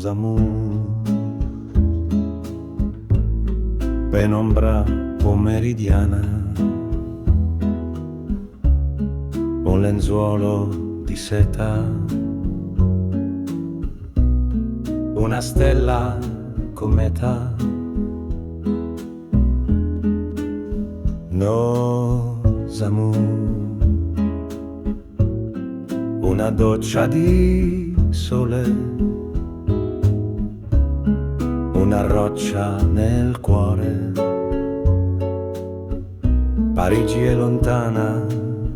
nos amours, penombra pomeridiana, un lenzuolo di seta, una stella cometa, nos amours, una doccia di sole, una roccia nel cuore, Parigi è lontana,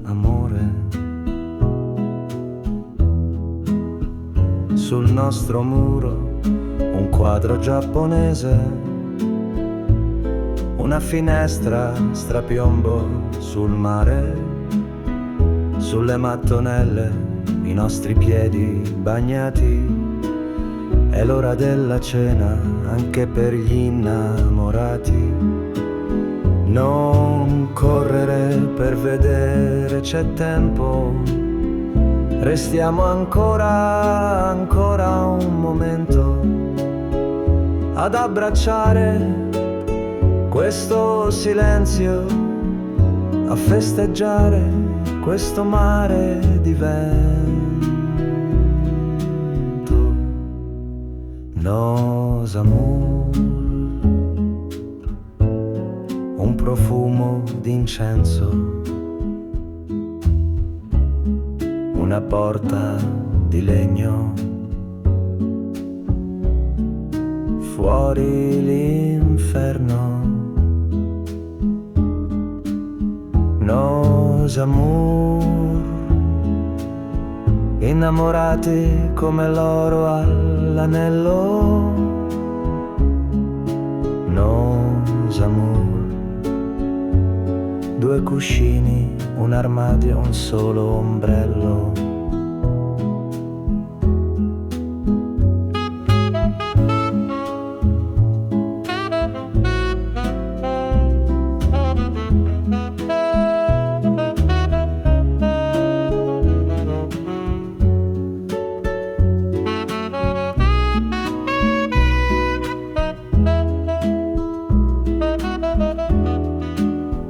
amore, sul nostro muro un quadro giapponese, una finestra strapiombo sul mare, sulle mattonelle i nostri piedi bagnati. È l'ora della cena anche per gli innamorati. Non correre per vedere, c'è tempo. Restiamo ancora un momento ad abbracciare questo silenzio, a festeggiare questo mare di vento. Nos amours, un profumo d'incenso, una porta di legno, fuori l'inferno. Nos amours, innamorati come l'oro all'anello. Nos amours, due cuscini, un armadio, un solo ombrello.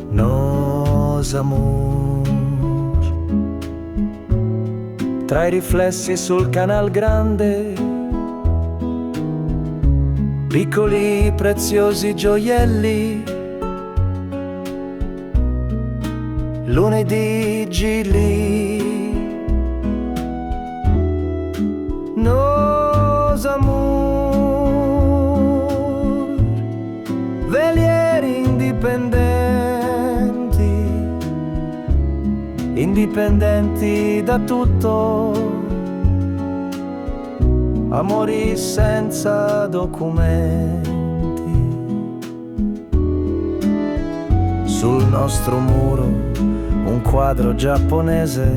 Nos amours, tra i riflessi sul canal grande, piccoli preziosi gioielli, lunedì gili. Nos amours, velieri indipendenti da tutto, amori senza documenti. Sul nostro muro un quadro giapponese,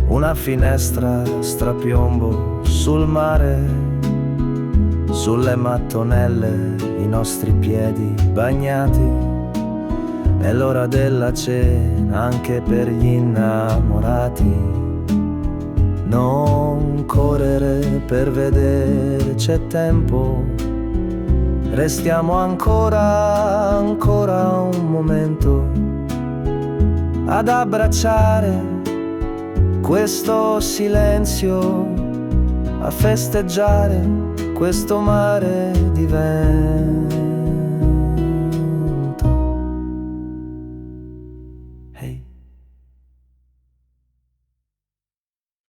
una finestra strapiombo sul mare, sulle mattonelle i nostri piedi bagnati. È l'ora della cena anche per gli innamorati. Non correre per vedere, c'è tempo. Restiamo ancora un momento ad abbracciare questo silenzio, a festeggiare questo mare di vento.